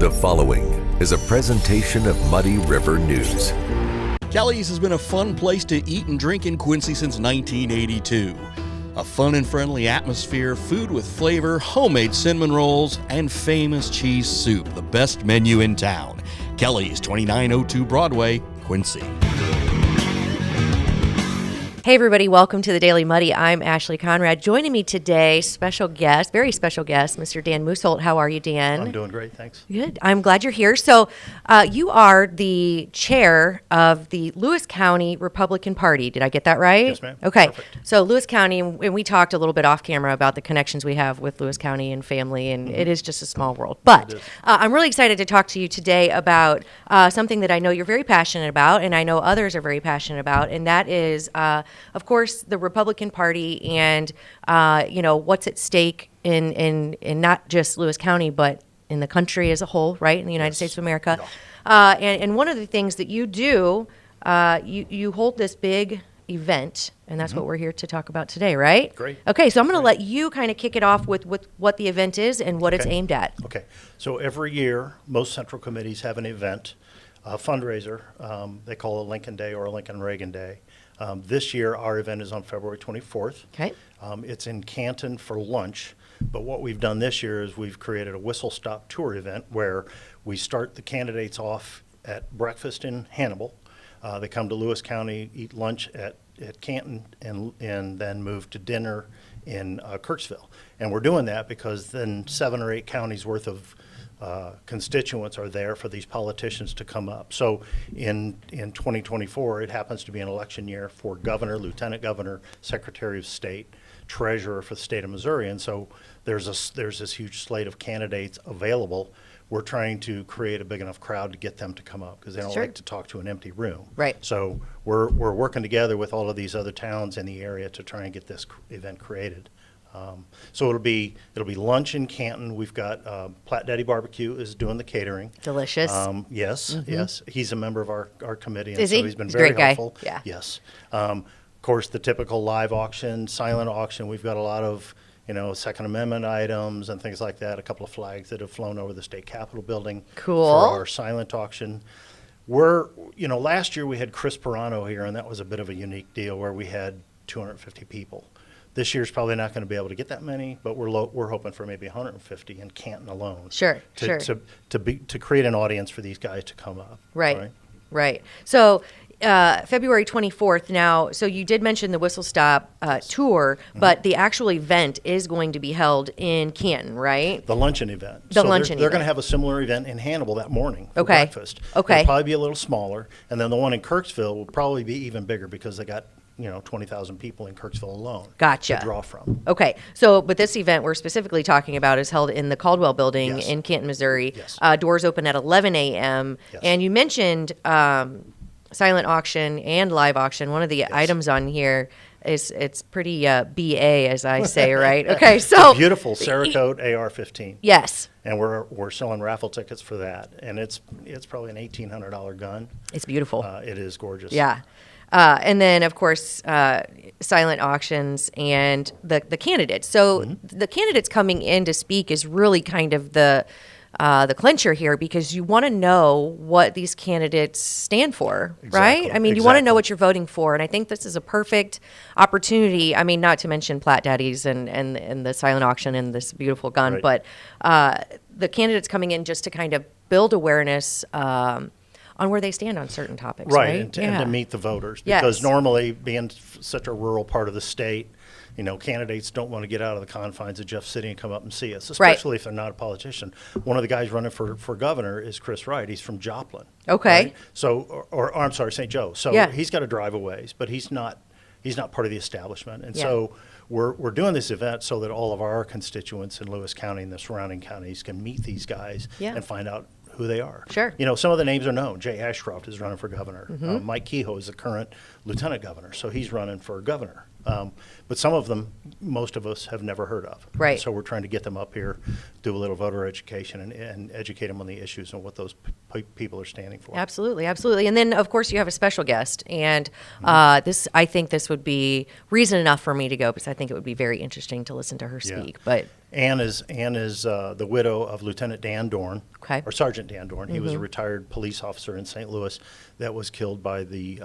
The following is a presentation of Muddy River News. Kelly's has been a fun place to eat and drink in Quincy since 1982. A fun and friendly atmosphere, food with flavor, homemade cinnamon rolls, and famous cheese soup, the best menu in town. Kelly's, 2902 Broadway, Quincy. Hey everybody, welcome to the Daily Muddy. I'm Ashley Conrad. Joining me today, special guest, very special guest, Mr. Dan Moosholt. How are you, Dan? I'm doing great, thanks. Good. I'm glad you're here. So you are the chair of the Lewis County Republican Party. Did I get that right? Yes, ma'am. Okay. Perfect. So Lewis County, and we talked a little bit off camera about the connections we have with Lewis County and family, and it is just a small world. But I'm really excited to talk to you today about something that I know you're very passionate about, and I know others are very passionate about, and that is, of course, the Republican Party and, what's at stake in not just Lewis County, but in the country as a whole, right, in the United States of America. Yeah. And one of the things that you do, you hold this big event, and that's what we're here to talk about today, right? Great. Okay, so I'm going to let you kind of kick it off with what the event is and what it's aimed at. Okay. So every year, most central committees have an event, a fundraiser. They call it Lincoln Day or Lincoln Reagan Day. This year, our event is on February 24th. Okay. It's in Canton for lunch. But what we've done this year is we've created a whistle-stop tour event where we start the candidates off at breakfast in Hannibal. They come to Lewis County, eat lunch at Canton, and then move to dinner in Kirksville. And we're doing that because then 7 or 8 counties worth of constituents are there for these politicians to come up. So in 2024, it happens to be an election year for governor, lieutenant governor, secretary of state, treasurer for the state of Missouri. And so there's this huge slate of candidates available. We're trying to create a big enough crowd to get them to come up because they don't like to talk to an empty room. Right. So we're working together with all of these other towns in the area to try and get this event created. So it'll be lunch in Canton. We've got Platt Daddy Barbecue is doing the catering. Delicious. Yes. He's a member of our committee, and Is so he? he's been He's a very great guy. helpful. Yeah. Yes. Of course, the typical live auction, silent auction. We've got a lot of Second Amendment items and things like that. A couple of flags that have flown over the state Capitol building. Cool. For our silent auction. Last year we had Chris Pirano here, and that was a bit of a unique deal where we had 250 people. This year's probably not going to be able to get that many, but we're hoping for maybe 150 in Canton alone. Sure. To create an audience for these guys to come up. Right. So February 24th now, so you did mention the Whistle Stop tour, but the actual event is going to be held in Canton, right? The luncheon event. They're going to have a similar event in Hannibal that morning for breakfast. Okay. It'll probably be a little smaller, and then the one in Kirksville will probably be even bigger because they got 20,000 people in Kirksville alone. Gotcha. To draw from. Okay. So, but this event we're specifically talking about is held in the Caldwell Building in Canton, Missouri. Yes. Doors open at 11 a.m. Yes. And you mentioned silent auction and live auction. One of the items on here is it's pretty BA, as I say, right? Okay. So beautiful Cerakote AR-15. Yes. And we're selling raffle tickets for that, and it's probably an $1,800 gun. It's beautiful. It is gorgeous. Yeah. And then, of course, silent auctions and the candidates. So the candidates coming in to speak is really kind of the clincher here because you want to know what these candidates stand for, right? I mean, you want to know what you're voting for, and I think this is a perfect opportunity. I mean, not to mention Platt Daddies and the silent auction and this beautiful gun, but the candidates coming in just to kind of build awareness on where they stand on certain topics, right? And to meet the voters. Because normally, being such a rural part of the state, candidates don't want to get out of the confines of Jeff City and come up and see us, especially if they're not a politician. One of the guys running for governor is Chris Wright. He's from Joplin. Okay. Right? So, or I'm sorry, St. Joe. So he's got to drive a ways, but he's not part of the establishment. And so we're doing this event so that all of our constituents in Lewis County and the surrounding counties can meet these guys and find out who they are. Sure. Some of the names are known. Jay Ashcroft is running for governor. Mike Kehoe is the current lieutenant governor, so he's running for governor. But some of them, most of us have never heard of. Right. So we're trying to get them up here, do a little voter education, and educate them on the issues and what those people are standing for. Absolutely, absolutely. And then, of course, you have a special guest, and I think this would be reason enough for me to go because I think it would be very interesting to listen to her Yeah. speak. But Ann is the widow of Lieutenant Dan Dorn, Okay. or Sergeant Dan Dorn. He was a retired police officer in St. Louis that was killed by the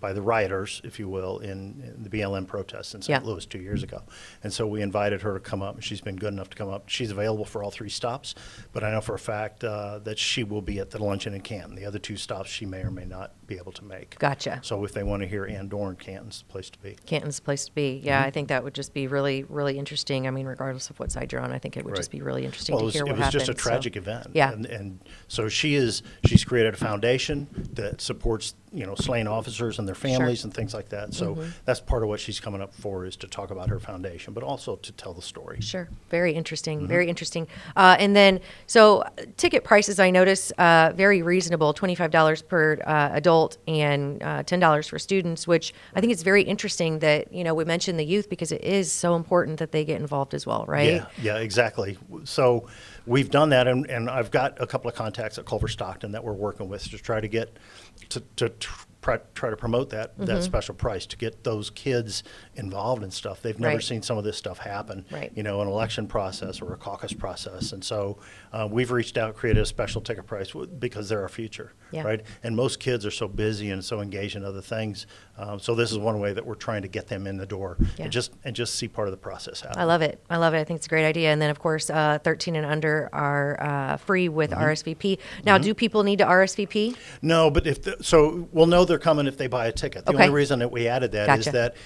rioters, if you will, in the BLM protests in St. Yeah. Louis 2 years ago. And so we invited her to come up, and she's been good enough to come up. She's available for all 3 stops, but I know for a fact that she will be at the luncheon in Canton. The other 2 stops she may or may not be able to make. Gotcha. So if they want to hear Ann Dorn, Canton's the place to be. Canton's the place to be. Yeah, I think that would just be really, really interesting. I mean, regardless of what side you're on, I think it would just Right. be really interesting Well, to it was, hear it what was happened. just a So- tragic event. Yeah. And so she's created a foundation that supports, slain officers and their families and things like that. So that's part of what she's coming up for, is to talk about her foundation, but also to tell the story. Sure. Very interesting. Very interesting. And then, so ticket prices, I notice, very reasonable, $25 per adult and $10 for students, which I think it's very interesting that, we mentioned the youth because it is so important that they get involved as well, right? Yeah, exactly. So we've done that, and I've got a couple of contacts at Culver Stockton that we're working with to try to get try to promote that special price, to get those kids involved in stuff. They've never Right. seen some of this stuff happen, Right. an election process or a caucus process. And so we've reached out, created a special ticket price because they're our future, Yeah. right? And most kids are so busy and so engaged in other things. So this is one way that we're trying to get them in the door Yeah. and just see part of the process happen. I love it. I love it. I think it's a great idea. And then, of course, 13 and under are free with RSVP. Now, do people need to RSVP? No, but so we'll know they're coming if they buy a ticket. The Okay. only reason that we added that is Gotcha. that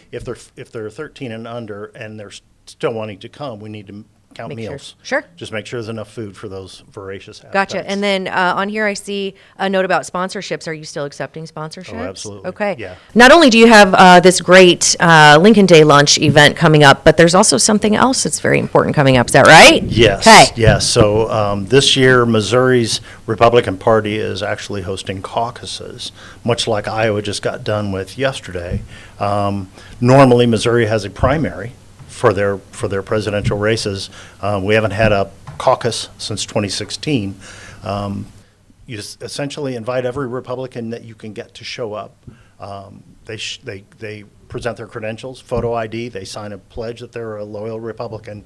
if they're 13 and under and they're still wanting to come, we need to count Make sure. meals. Sure. Just make sure there's enough food for those voracious appetites. Gotcha. And then on here, I see a note about sponsorships. Are you still accepting sponsorships? Oh, absolutely. Okay. Yeah. Not only do you have this great Lincoln Day lunch event coming up, but there's also something else that's very important coming up. Is that right? Yes. Okay. Yes. So this year, Missouri's Republican Party is actually hosting caucuses, much like Iowa just got done with yesterday. Normally, Missouri has a primary for their presidential races. We haven't had a caucus since 2016. You just essentially invite every Republican that you can get to show up. They present their credentials, photo ID, they sign a pledge that they're a loyal Republican.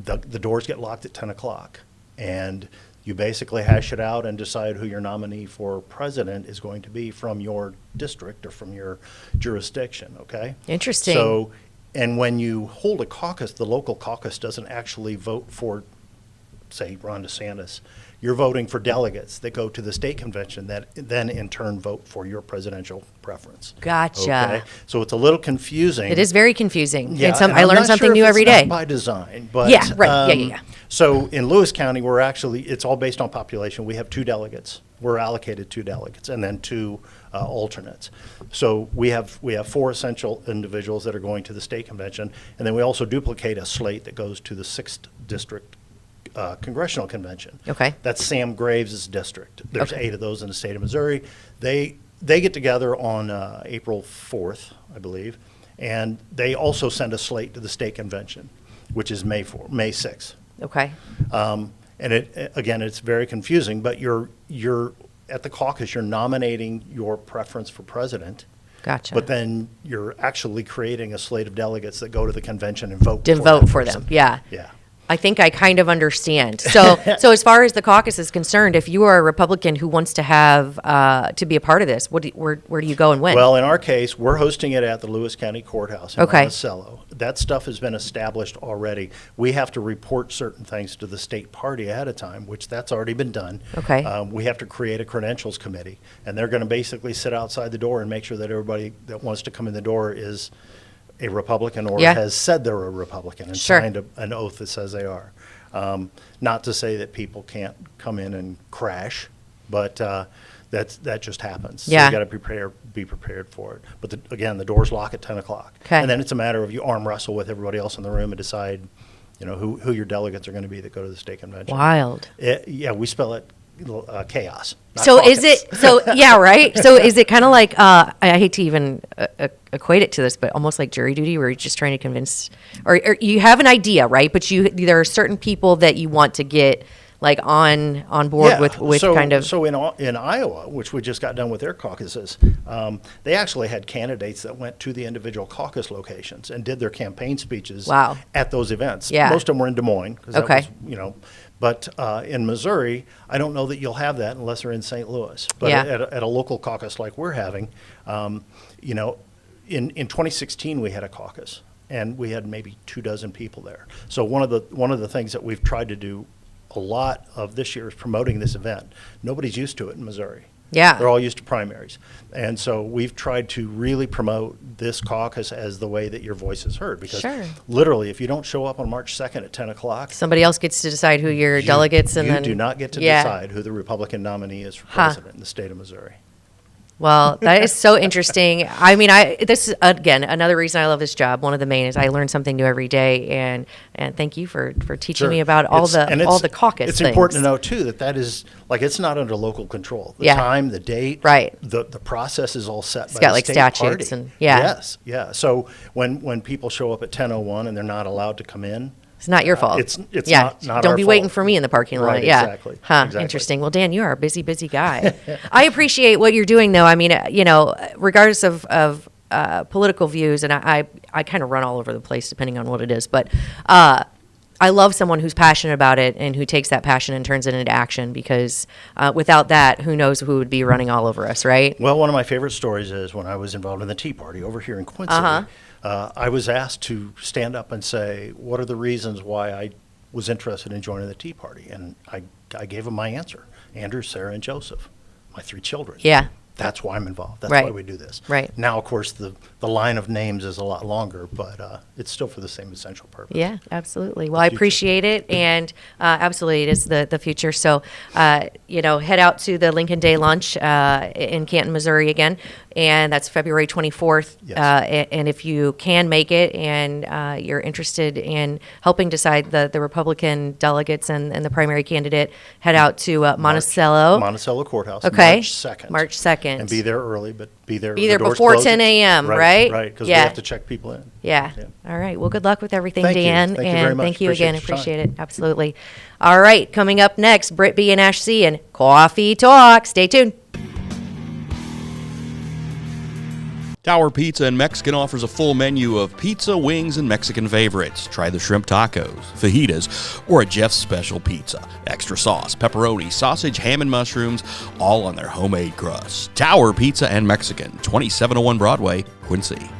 The doors get locked at 10 o'clock, and you basically hash it out and decide who your nominee for president is going to be from your district or from your jurisdiction, okay? Interesting. So, and when you hold a caucus, the local caucus doesn't actually vote for, say, Ron DeSantis. You're voting for delegates that go to the state convention that then in turn vote for your presidential preference. Gotcha. Okay? So it's a little confusing. It is very confusing. Yeah, and I I'm learn not something sure new if every it's not day. by design, but Yeah, right. Yeah. So in Lewis County, it's all based on population. We have 2 delegates. We're allocated 2 delegates, and then 2 alternates. So we have 4 essential individuals that are going to the state convention, and then we also duplicate a slate that goes to the 6th district congressional convention. Okay. That's Sam Graves' district. There's Okay. 8 of those in the state of Missouri. They get together on April 4th, I believe, and they also send a slate to the state convention, which is May 6th. Okay. And it's very confusing, but you're at the caucus, you're nominating your preference for president. Gotcha. But then you're actually creating a slate of delegates that go to the convention and vote to for vote that for person. them. Yeah. Yeah. I think I kind of understand. So as far as the caucus is concerned, if you are a Republican who wants to have to be a part of this, where do you go and when? Well, in our case, we're hosting it at the Lewis County Courthouse in Okay. Monticello. That stuff has been established already. We have to report certain things to the state party ahead of time, which that's already been done. Okay. We have to create a credentials committee, and they're going to basically sit outside the door and make sure that everybody that wants to come in the door is a Republican or Yeah. has said they're a Republican and Sure. signed an oath that says they are. Not to say that people can't come in and crash, but that just happens. So Yeah. you got to be prepared for it. But again, the doors lock at 10 o'clock. Okay. And then it's a matter of you arm wrestle with everybody else in the room and decide, who your delegates are going to be that go to the state convention. Wild. Yeah, we spell it chaos. Not So caucus. is it, so yeah, right? So is it kind of like, I hate to even equate it to this, but almost like jury duty where you're just trying to convince, or you have an idea, right? But there are certain people that you want to get like on board with so, kind of. So in Iowa, which we just got done with their caucuses, they actually had candidates that went to the individual caucus locations and did their campaign speeches Wow. at those events. Yeah. Most of them were in Des Moines. 'Cause that Okay. was, but in Missouri, I don't know that you'll have that unless they're in St. Louis. But Yeah. at a local caucus like we're having, in 2016 we had a caucus and we had maybe 24 people there. So one of the things that we've tried to do a lot of this year is promoting this event. Nobody's used to it in Missouri. Yeah. They're all used to primaries. And so we've tried to really promote this caucus as the way that your voice is heard. Because Sure. literally, if you don't show up on March 2nd at 10 o'clock, Somebody else gets to decide who your delegates and you then. do not get to Yeah. decide who the Republican nominee is for Huh. president in the state of Missouri. Well, that is so interesting. I mean, this is again another reason I love this job. One of the main is I learn something new every day, and thank you for teaching Sure. me about all It's- the caucus It's things. important to know too that is like it's not under local control. The Yeah. time, the date, Right. The process is all set by got, the like, state statutes party. and- yeah. Yes, yeah. So when people show up at 10:01 and they're not allowed to come in, It's not your fault. it's yeah. not Don't our be waiting fault. for me in the parking lot. Right, Yeah. exactly, Huh. exactly. Interesting. Well, Dan, you are a busy guy. I appreciate what you're doing, though. I mean, regardless of political views, and I kind of run all over the place depending on what it is, but I love someone who's passionate about it and who takes that passion and turns it into action because without that, who knows who would be running all over us, right? Well, one of my favorite stories is when I was involved in the Tea Party over here in Quincy. Uh-huh. I was asked to stand up and say, what are the reasons why I was interested in joining the Tea Party? And I gave them my answer. Andrew, Sarah, and Joseph, my 3 children. Yeah. That's why I'm involved. That's Right. why we do this. Right. Now, of course, the line of names is a lot longer, but it's still for the same essential purpose. Yeah, absolutely. Well, I future. appreciate it, and absolutely, it is the future. So, head out to the Lincoln Day Lunch in Canton, Missouri again, and that's February 24th. Yes. And if you can make it, and you're interested in helping decide the Republican delegates and the primary candidate, head out to Monticello. Monticello Courthouse, Okay. March 2nd. March 2nd. And be there early, but be there. Be the there doors before close at- 10 a.m., right? Right, because Yeah. we have to check people in. Yeah. Yeah. All right. Well, good luck with everything, Thank you. Dan. Thank you and very much. thank you Appreciate again. your time. Appreciate it. Absolutely. All right. Coming up next, Britt B and Ash C and Coffee Talk. Stay tuned. Tower Pizza and Mexican offers a full menu of pizza, wings, and Mexican favorites. Try the shrimp tacos, fajitas, or a Jeff's Special Pizza. Extra sauce, pepperoni, sausage, ham, and mushrooms, all on their homemade crust. Tower Pizza and Mexican, 2701 Broadway, Quincy.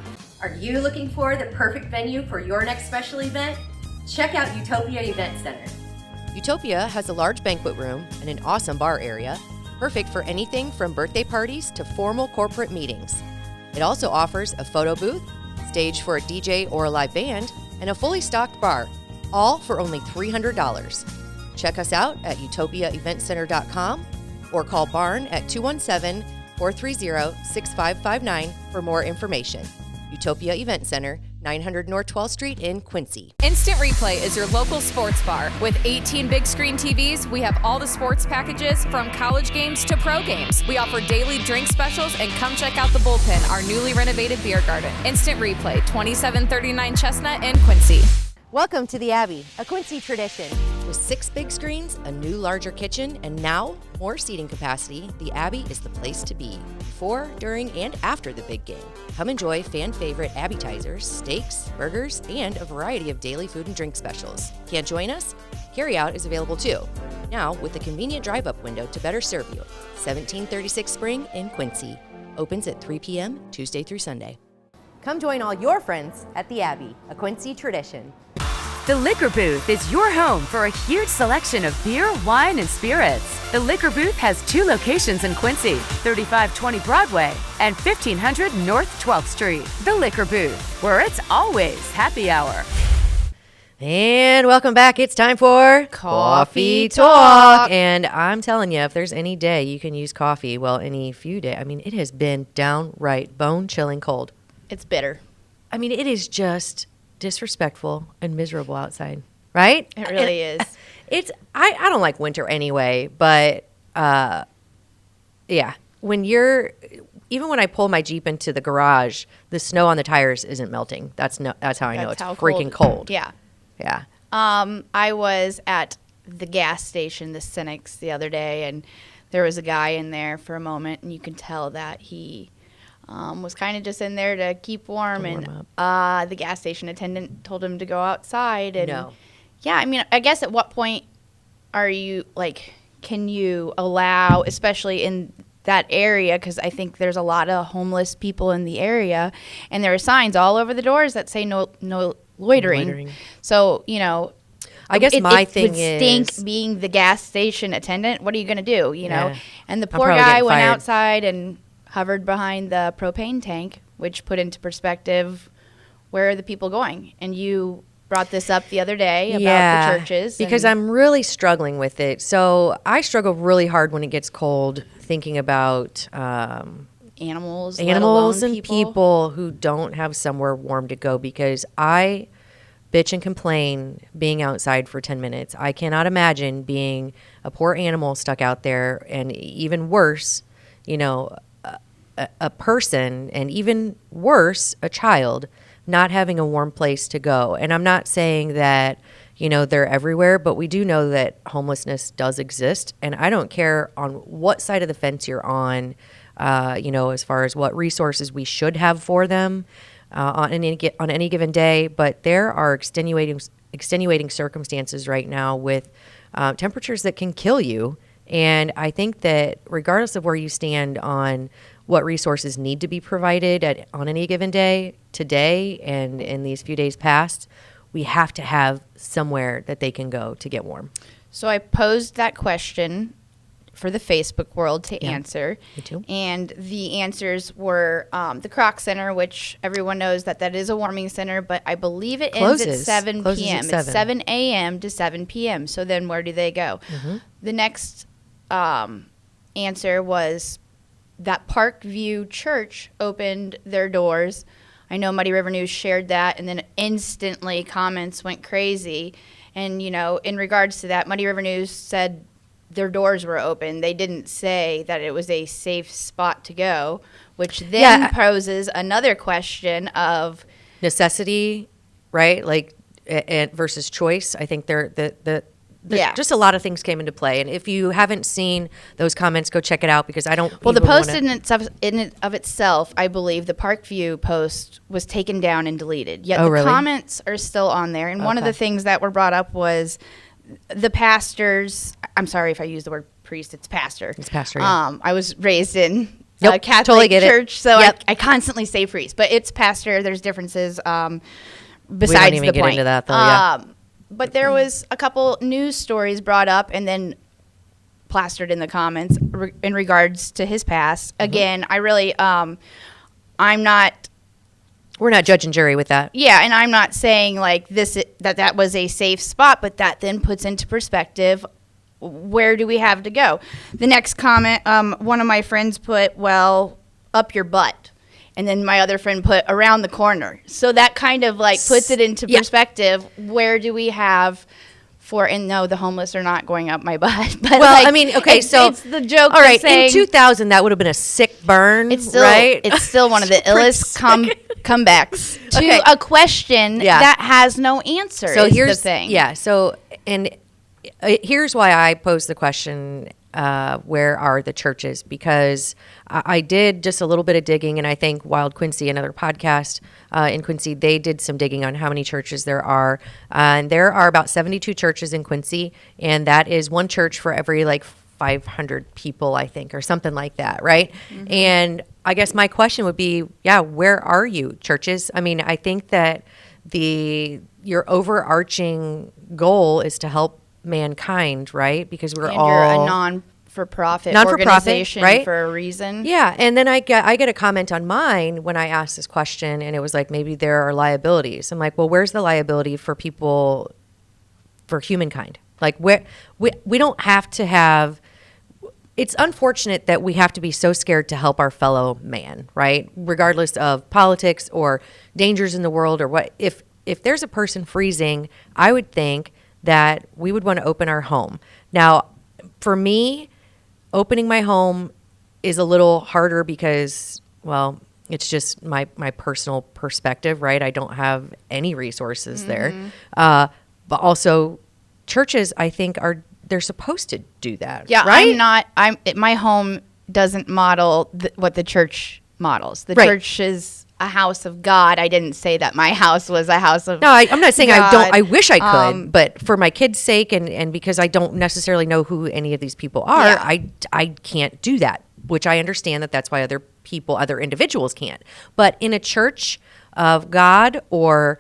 Are you looking for the perfect venue for your next special event? Check out Utopia Event Center. Utopia has a large banquet room and an awesome bar area, perfect for anything from birthday parties to formal corporate meetings. It also offers a photo booth, stage for a DJ or a live band, and a fully stocked bar, all for only $300. Check us out at utopiaeventcenter.com or call Barn at 217-430-6559 for more information. Utopia Event Center, 900 North 12th Street in Quincy. Instant Replay is your local sports bar. With 18 big screen TVs, we have all the sports packages from college games to pro games. We offer daily drink specials, and come check out the Bullpen, our newly renovated beer garden. Instant Replay, 2739 Chestnut in Quincy. Welcome to the Abbey, a Quincy tradition. With 6 big screens, a new larger kitchen, and now more seating capacity, the Abbey is the place to be. Before, during, and after the big game. Come enjoy fan favorite appetizers, steaks, burgers, and a variety of daily food and drink specials. Can't join us? Carryout is available too. Now with a convenient drive-up window to better serve you. 1736 Spring in Quincy. Opens at 3 p.m. Tuesday through Sunday. Come join all your friends at the Abbey, a Quincy tradition. The Liquor Booth is your home for a huge selection of beer, wine, and spirits. The Liquor Booth has 2 locations in Quincy, 3520 Broadway and 1500 North 12th Street. The Liquor Booth, where it's always happy hour. And welcome back. It's time for Coffee Talk. And I'm telling you, if there's any day you can use coffee, well, any few days, I mean, it has been downright bone-chilling cold. It's bitter. I mean, it is just disrespectful and miserable outside, right? It really is. It's I don't like winter anyway, but yeah, when I pull my Jeep into the garage, the snow on the tires isn't melting. That's how I know it's freaking cold. Yeah. Yeah. I was at the gas station, the Cynics, the other day, and there was a guy in there for a moment, and you could tell that he was kind of just in there to keep warm. The gas station attendant told him to go outside. And No. Yeah, I mean, I guess at what point are you, like, can you allow, especially in that area, because I think there's a lot of homeless people in the area, and there are signs all over the doors that say no loitering. So, you know, I guess my thing would is stink being the gas station attendant. What are you going to do, you know? Yeah. And the I'm poor probably guy getting went fired. outside and hovered behind the propane tank, which put into perspective where are the people going. And you brought this up the other day about the churches. Because I'm really struggling with it. So I struggle really hard when it gets cold, thinking about animals and let alone people who don't have somewhere warm to go, because I bitch and complain being outside for 10 minutes. I cannot imagine being a poor animal stuck out there, and even worse, you know, a person, and even worse, a child, not having a warm place to go. And I'm not saying that, you know, they're everywhere, but we do know that homelessness does exist. And I don't care on what side of the fence you're on, you know, as far as what resources we should have for them on any given day. But there are extenuating circumstances right now with temperatures that can kill you. And I think that regardless of where you stand on what resources need to be provided on any given day, today and in these few days past, we have to have somewhere that they can go to get warm. So I posed that question for the Facebook world to answer. Me too. And the answers were the Kroc Center, which everyone knows that is a warming center, but I believe it ends at 7 Closes p.m. at 7. It's 7 a.m. to 7 p.m. So then where do they go? The next answer was that Parkview Church opened their doors. I know Muddy River News shared that, and then instantly comments went crazy. And, you know, in regards to that, Muddy River News said their doors were open. They didn't say that it was a safe spot to go, which then poses another question of necessity, right? Like, and versus choice. I think just a lot of things came into play. And if you haven't seen those comments, go check it out, because I don't. Well, the post in and of itself, I believe the Parkview post was taken down and deleted. Yet the comments are still on there. And one of the things that were brought up was the pastors. I'm sorry if I use the word priest. It's pastor. It's pastor. Yeah. I was raised in Nope, Catholic totally get church, it. so Yep. I constantly say priest, but it's pastor. There's differences. Besides we don't even the get point. into that, though. Yeah. But there was a couple news stories brought up and then plastered in the comments in regards to his past. Again, I really, I'm not. We're not judge and jury with that. Yeah, and I'm not saying like that was a safe spot, but that then puts into perspective, where do we have to go? The next comment, one of my friends put, well, up your butt. And then my other friend put around the corner. So that kind of like puts it into perspective. Where do we have and no, the homeless are not going up my butt. But well, like, I mean, okay, it's the joke. All right, saying, in 2000, that would have been a sick burn, it's still, right? It's still one of the illest comebacks to a question that has no answer. So here's the thing. Yeah. So, and here's why I posed the question, where are the churches? Because I did just a little bit of digging, and I think Wild Quincy, another podcast in Quincy, they did some digging on how many churches there are. And there are about 72 churches in Quincy, and that is one church for every 500 people, I think, or something like that, right? Mm-hmm. And I guess my question would be, where are you, churches? I mean, I think that your overarching goal is to help mankind, right? Because you're a non-for-profit organization, right? For a reason. Yeah, and then I get a comment on mine when I asked this question, and it was like, maybe there are liabilities. I'm like, well, where's the liability for people, for humankind? Like, we don't have to have. It's unfortunate that we have to be so scared to help our fellow man, right? Regardless of politics or dangers in the world or what. If there's a person freezing, I would think that we would want to open our home. Now, for me, opening my home is a little harder because, well, it's just my personal perspective, right? I don't have any resources there. But also churches, I think, they're supposed to do that. Yeah, right? My home doesn't model what the church models. The Right. church is a house of God. I didn't say that my house was a house of No, I'm not saying God. I wish I could, but for my kids' sake and because I don't necessarily know who any of these people are, Yeah. I can't do that, which I understand that's why other individuals can't. But in a church of God or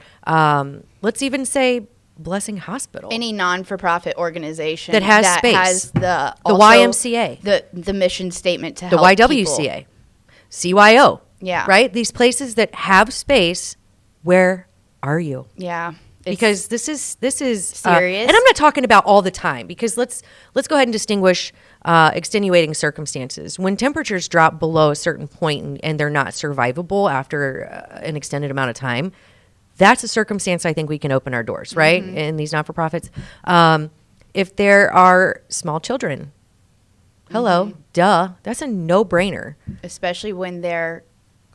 let's even say Blessing Hospital. Any non-for-profit organization That has space. has the YMCA. the mission statement to the help YWCA, CYO. Yeah. Right? These places that have space, where are you? people. Yeah, Because this is serious. and I'm not talking about all the time because let's go ahead and distinguish extenuating circumstances. When temperatures drop below a certain point and they're not survivable after an extended amount of time, that's a circumstance I think we can open our doors, right? In these not-for-profits. If there are small children, hello, duh, that's a no-brainer. especially when they're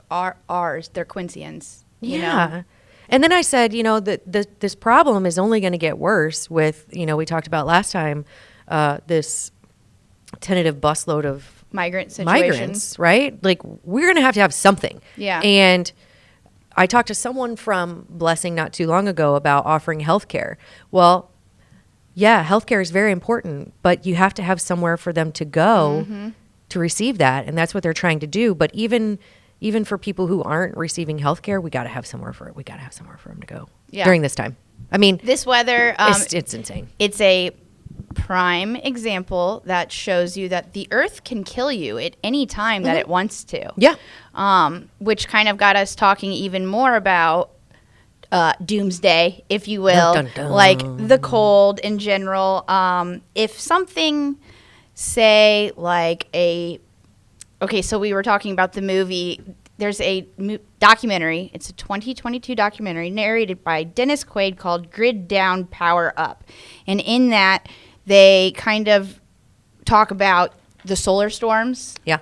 ours, they're Quincyans. You know? And then I said, that this problem is only going to get worse with, we talked about last time, this tentative busload of Migrant situation. migrants, right? Like we're going to have something. Yeah. And I talked to someone from Blessing not too long ago about offering healthcare. Well, yeah, healthcare is very important, but you have to have somewhere for them to go to receive that, and that's what they're trying to do. But even for people who aren't receiving healthcare, we got to have somewhere for them to go during this time. I mean, This weather, it's insane. it's a prime example that shows you that the earth can kill you at any time that it wants to. Yeah. Which kind of got us talking even more about doomsday, if you will, Dun, dun, dun. like the cold in general. If something, say, like so we were talking about the movie. There's a documentary. It's a 2022 documentary narrated by Dennis Quaid called Grid Down, Power Up. And in that, they kind of talk about the solar storms. Yeah.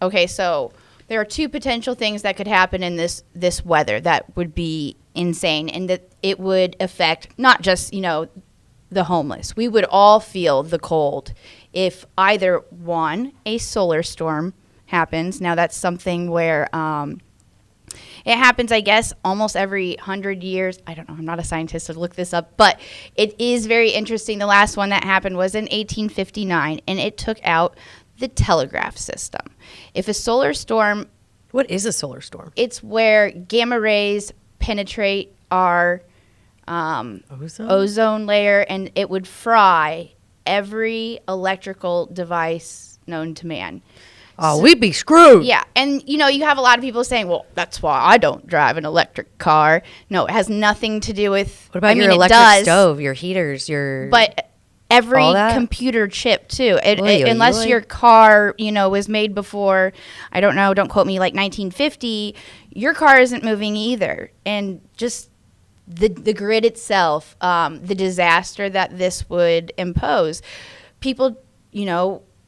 Okay, so there are two potential things that could happen in this weather that would be insane, and that it would affect not just, the homeless. We would all feel the cold if either one, a solar storm happens. Now that's something where it happens, I guess, almost every 100 years. I don't know. I'm not a scientist to look this up, but it is very interesting. The last one that happened was in 1859, and it took out the telegraph system. If a solar storm, What is a solar storm? it's where gamma rays penetrate our ozone layer, and it would fry every electrical device known to man. Oh, we'd be screwed. Yeah, and you have a lot of people saying, "Well, that's why I don't drive an electric car." No, it has nothing to do with. What about your it electric does, stove, your heaters, your... But every all that? computer chip too, Oy, oy, unless oy. your car, was made before, I don't know, don't quote me, like 1950, your car isn't moving either, and just the grid itself, the disaster that this would impose, people,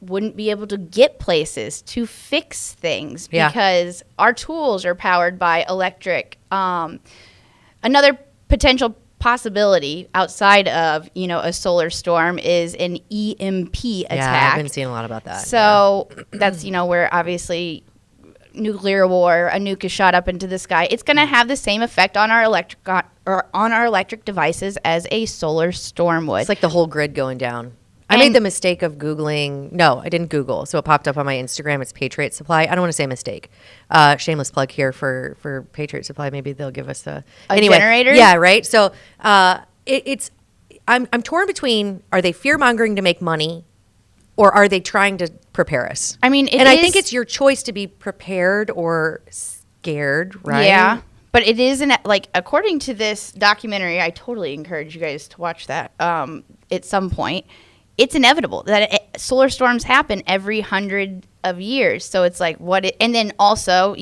wouldn't be able to get places to fix things Yeah. because our tools are powered by electric. Another potential possibility outside of, a solar storm is an EMP attack. Yeah, I've been seeing a lot about that. So that's, where obviously nuclear war, a nuke is shot up into the sky. It's going to have the same effect on our electric devices as a solar storm would. It's like the whole grid going down. I made the mistake of Googling. No, I didn't Google. So it popped up on my Instagram. It's Patriot Supply. I don't want to say mistake. Shameless plug here for Patriot Supply. Maybe they'll give us a generator? Yeah, right. So I'm torn between, are they fear mongering to make money, or are they trying to prepare us? I mean, I think it's your choice to be prepared or scared, right? Yeah. But it isn't, according to this documentary, I totally encourage you guys to watch that at some point. It's inevitable that solar storms happen every 100 of years. So it's like and then also,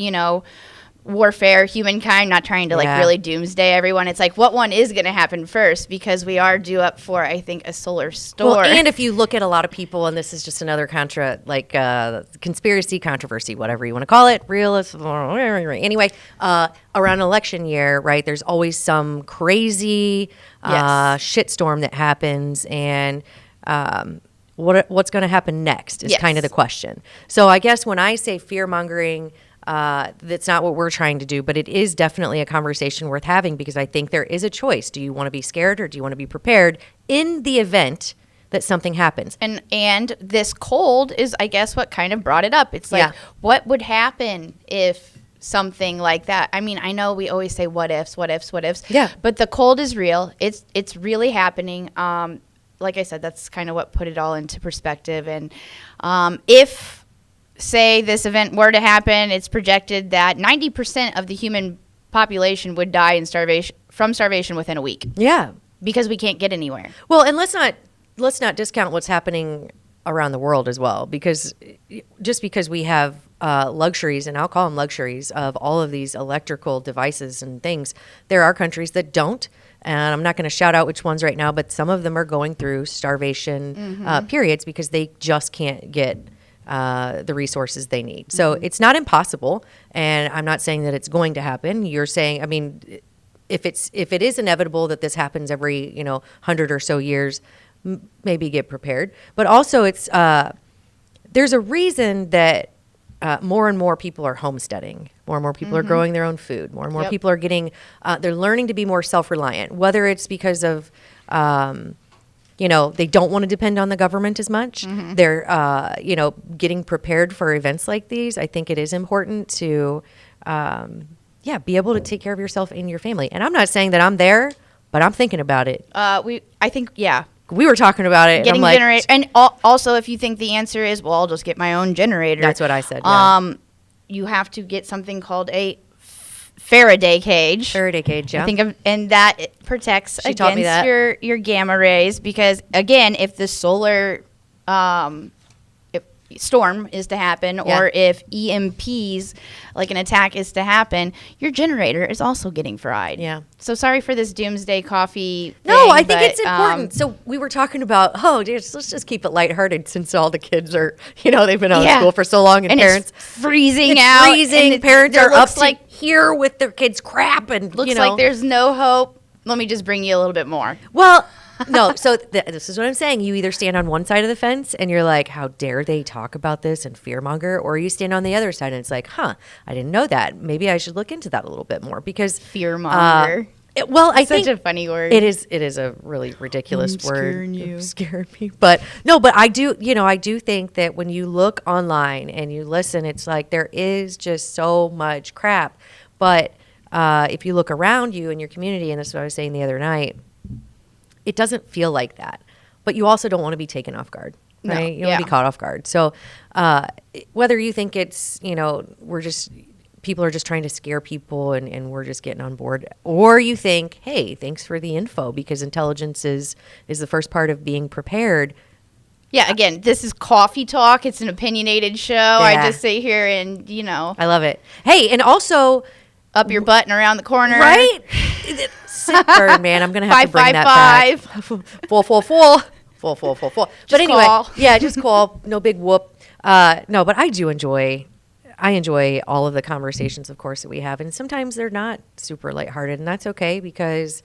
warfare, humankind, not trying to like Yeah. really doomsday everyone. It's like what one is going to happen first, because we are due up for, I think, a solar storm. Well, and if you look at a lot of people, and this is just another conspiracy, controversy, whatever you want to call it, realist, anyway, around election year, right, there's always some crazy Yes. shitstorm that happens, and what's going to happen next is Yes. kind of the question. So I guess when I say fear-mongering, that's not what we're trying to do, but it is definitely a conversation worth having, because I think there is a choice. Do you want to be scared, or do you want to be prepared in the event that something happens? And this cold is, I guess, what kind of brought it up. It's like, Yeah. what would happen if something like that? I mean, I know we always say what ifs. Yeah. But the cold is real. It's really happening. Like I said, that's kind of what put it all into perspective. And if, say, this event were to happen, it's projected that 90% of the human population would die from starvation within a week, Yeah. because we can't get anywhere. Well, and let's not discount what's happening around the world as well, because just because we have luxuries, and I'll call them luxuries, of all of these electrical devices and things, there are countries that don't. And I'm not going to shout out which ones right now, but some of them are going through starvation periods because they just can't get the resources they need. So it's not impossible, and I'm not saying that it's going to happen. You're saying, I mean, if it is inevitable that this happens every 100 or so years, maybe get prepared. But also, it's there's a reason that more and more people are homesteading. More and more people are growing their own food. More and more Yep. people are getting they're learning to be more self-reliant. Whether it's because of they don't want to depend on the government as much. They're, getting prepared for events like these. I think it is important to, be able to take care of yourself and your family. And I'm not saying that I'm there, but I'm thinking about it. We were talking about it. Getting and I'm like, generator, and also, if you think the answer is, well, I'll just get my own generator. That's what I said. Yeah. You have to get something called a Faraday cage. Faraday cage, yeah. And that it protects She taught me against that. your gamma rays, because again, if the solar if storm is to happen, Yeah. or if EMPs, like an attack, is to happen, your generator is also getting fried. Yeah. So sorry for this doomsday coffee No, thing, I think but, it's important. So we were talking about, let's just keep it lighthearted, since all the kids are, they've been out of school for so long, and parents. it's freezing It's out. freezing. and Parents there are up looks to like here with their kids' crap, and looks like there's no hope. Let me just bring you a little bit more. Well, no. So this is what I'm saying. You either stand on one side of the fence and you're like, how dare they talk about this and fearmonger, or you stand on the other side and it's like, I didn't know that. Maybe I should look into that a little bit more, because Fearmonger. I Such think a funny word. It is a really ridiculous word. scaring you. It scared me. But no, but I do think that when you look online and you listen, it's like there is just so much crap. But if you look around you in your community, and this is what I was saying the other night, it doesn't feel like that. But you also don't want to be taken off guard, No, right? You don't want to yeah. be caught off guard. So whether you think it's, people are just trying to scare people and we're just getting on board, or you think, hey, thanks for the info, because intelligence is the first part of being prepared. Yeah, again, this is coffee talk. It's an opinionated show. I just sit here and, I love it. Hey, and also, up your butt and around the corner. right? Sit burn, man. I'm going to have to bring that back. 444. But anyway, call. yeah, just call. No big whoop. No, but I enjoy all of the conversations, of course, that we have. And sometimes they're not super lighthearted, and that's okay, because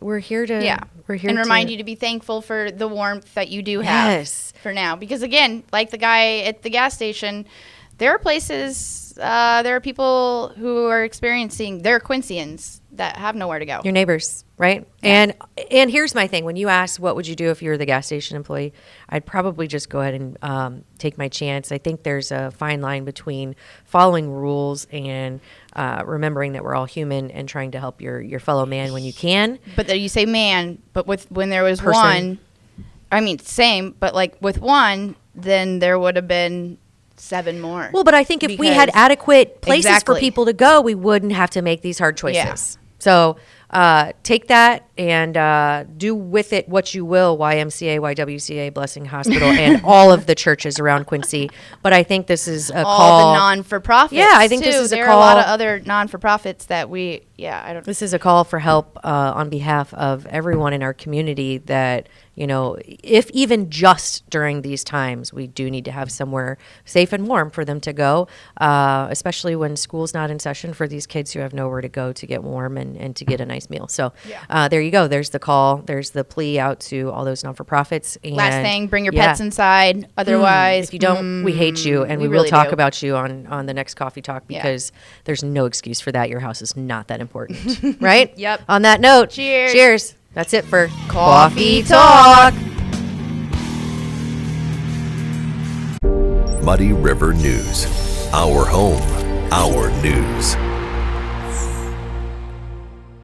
we're here to remind you to be thankful for the warmth that you do have Yes. for now. Because again, like the guy at the gas station, there are places, there are people who are experiencing, they're Quincyans that have nowhere to go. your neighbors, right? And here's my thing. When you ask what would you do if you were the gas station employee, I'd probably just go ahead and take my chance. I think there's a fine line between following rules and remembering that we're all human and trying to help your fellow man when you can. But there you say man, but when there was Person. one, I mean, same, but like with one, then there would have been 7 more. Well, but I think if we had Because- adequate places for Exactly. people to go, we wouldn't have to make these hard choices. Yeah. So take that and do with it what you will, YMCA, YWCA, Blessing Hospital, and all of the churches around Quincy. But I think this is a All call. the non-for-profits. Yeah, I think this too. is a there call. are a lot of other non-for-profits that I don't. This is a call for help on behalf of everyone in our community that, if even just during these times, we do need to have somewhere safe and warm for them to go, especially when school's not in session for these kids who have nowhere to go to get warm and to get a nice meal. So there you go. There's the call. There's the plea out to all those non-for-profits. And Last thing, bring your pets inside. Otherwise, if you don't, we hate you, and we will really talk do. about you on the next coffee talk because there's no excuse for that. Your house is not that important, right? Yep. On that note, Cheers. Cheers. That's it for Coffee Talk. Muddy River News. Our home, our news.